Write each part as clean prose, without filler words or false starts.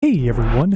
Hey everyone,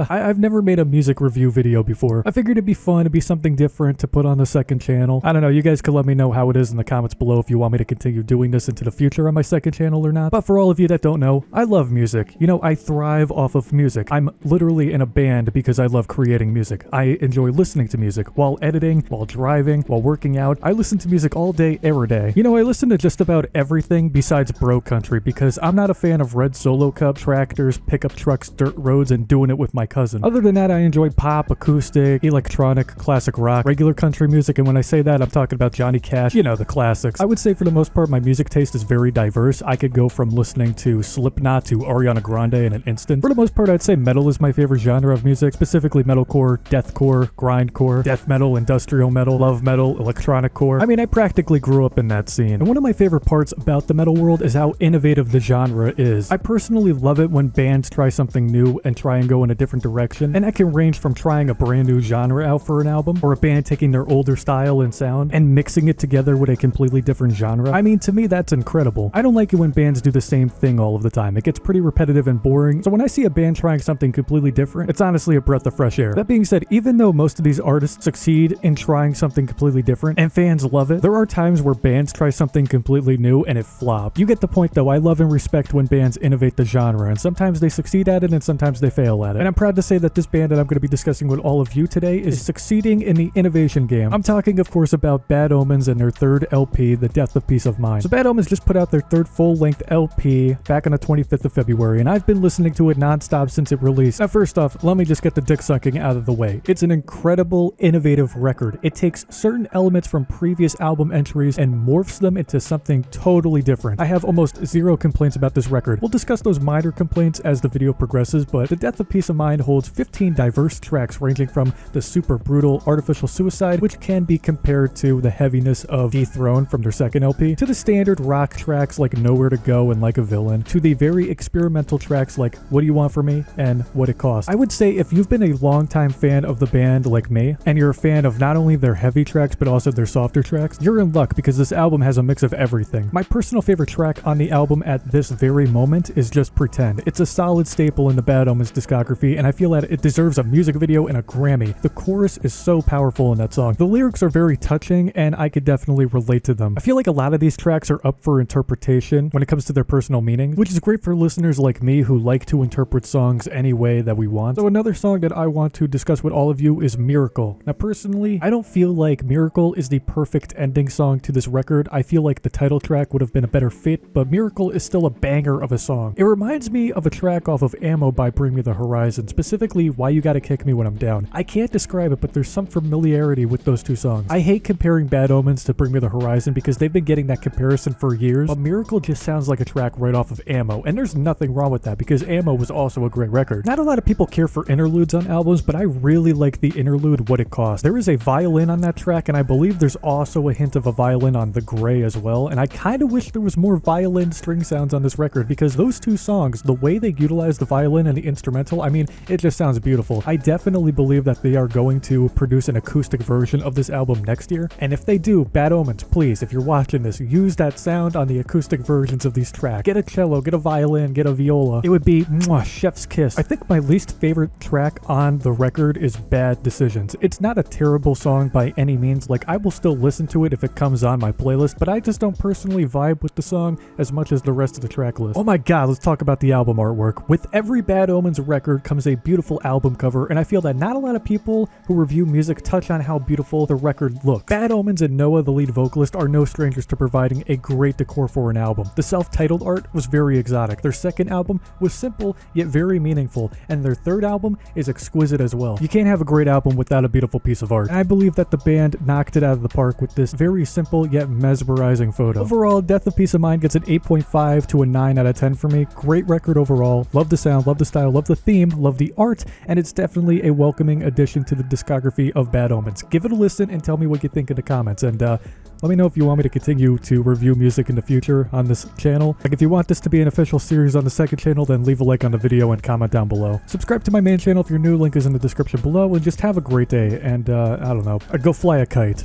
I've never made a music review video before. I figured it'd be fun, it'd be something different to put on the second channel. I don't know, you guys could let me know how it is in the comments below if you want me to continue doing this into the future on my second channel or not. But for all of you that don't know, I love music. You know, I thrive off of music. I'm literally in a band because I love creating music. I enjoy listening to music while editing, while driving, while working out. I listen to music all day, every day. You know, I listen to just about everything besides bro country because I'm not a fan of red solo cup, tractors, pickup trucks, dirt roads, and doing it with my cousin. Other than that, I enjoy pop, acoustic, electronic, classic rock, regular country music, and when I say that, I'm talking about Johnny Cash, you know, the classics. I would say for the most part, my music taste is very diverse. I could go from listening to Slipknot to Ariana Grande in an instant. For the most part, I'd say metal is my favorite genre of music, specifically metalcore, deathcore, grindcore, death metal, industrial metal, love metal, electronic core. I mean, I practically grew up in that scene. And one of my favorite parts about the metal world is how innovative the genre is. I personally love it when bands try something new and try and go in a different direction, and that can range from trying a brand new genre out for an album, or a band taking their older style and sound and mixing it together with a completely different genre. I mean, to me, that's incredible. I don't like it when bands do the same thing all of the time. It gets pretty repetitive and boring, so when I see a band trying something completely different, it's honestly a breath of fresh air. That being said, even though most of these artists succeed in trying something completely different and fans love it, there are times where bands try something completely new and it flops. You get the point though. I love and respect when bands innovate the genre, and sometimes they succeed at it and sometimes they fail at it. And I'm proud to say that this band that I'm going to be discussing with all of you today is succeeding in the innovation game. I'm talking, of course, about Bad Omens and their third LP, The Death of Peace of Mind. So Bad Omens just put out their third full-length LP back on the 25th of February, and I've been listening to it non-stop since it released. Now, first off, let me just get the dick sucking out of the way. It's an incredible, innovative record. It takes certain elements from previous album entries and morphs them into something totally different. I have almost zero complaints about this record. We'll discuss those minor complaints as the video progresses, but The Death of Peace of Mind holds 15 diverse tracks ranging from the super brutal Artificial Suicide, which can be compared to the heaviness of Dethrone from their second LP, to the standard rock tracks like Nowhere to Go and Like a Villain, to the very experimental tracks like What Do You Want From Me and What It Costs. I would say if you've been a longtime fan of the band like me, and you're a fan of not only their heavy tracks but also their softer tracks, you're in luck because this album has a mix of everything. My personal favorite track on the album at this very moment is Just Pretend. It's a solid staple in the Bad Omens discography, and I feel that it deserves a music video and a Grammy. The chorus is so powerful in that song. The lyrics are very touching, and I could definitely relate to them. I feel like a lot of these tracks are up for interpretation when it comes to their personal meaning, which is great for listeners like me who like to interpret songs any way that we want. So another song that I want to discuss with all of you is Miracle. Now personally, I don't feel like Miracle is the perfect ending song to this record. I feel like the title track would have been a better fit, but Miracle is still a banger of a song. It reminds me of a track off of Ammo by Bring Me the Horizon, specifically Why You Gotta Kick Me When I'm Down. I can't describe it, but there's some familiarity with those two songs. I hate comparing Bad Omens to Bring Me the Horizon because they've been getting that comparison for years, but Miracle just sounds like a track right off of Ammo, and there's nothing wrong with that because Ammo was also a great record. Not a lot of people care for interludes on albums, but I really like the interlude What It Costs. There is a violin on that track, and I believe there's also a hint of a violin on The Gray as well, and I kind of wish there was more violin string sounds on this record because those two songs, the way they utilize the violin and the instrumental, I mean, it just sounds beautiful. I definitely believe that they are going to produce an acoustic version of this album next year, and if they do, Bad Omens, please, if you're watching this, use that sound on the acoustic versions of these tracks. Get a cello, get a violin, get a viola. It would be mwah, chef's kiss. I think my least favorite track on the record is Bad Decisions. It's not a terrible song by any means. Like, I will still listen to it if it comes on my playlist, but I just don't personally vibe with the song as much as the rest of the track list. Oh my god, let's talk about the album artwork. With every Bad Omens record comes a beautiful album cover, and I feel that not a lot of people who review music touch on how beautiful the record looks. Bad Omens and Noah, the lead vocalist, are no strangers to providing a great decor for an album. The self-titled art was very exotic. Their second album was simple yet very meaningful, and their third album is exquisite as well. You can't have a great album without a beautiful piece of art, and I believe that the band knocked it out of the park with this very simple yet mesmerizing photo. Overall, Death of Peace of Mind gets an 8.5 to a 9 out of 10 for me. Great record overall. Love the sound, love the style, love the theme, love the art, and it's definitely a welcoming addition to the discography of Bad Omens. Give it a listen and tell me what you think in the comments, and let me know if you want me to continue to review music in the future on this channel. Like, if you want this to be an official series on the second channel, then leave a like on the video and comment down below. Subscribe to my main channel if you're new, link is in the description below, and just have a great day, and I don't know, go fly a kite.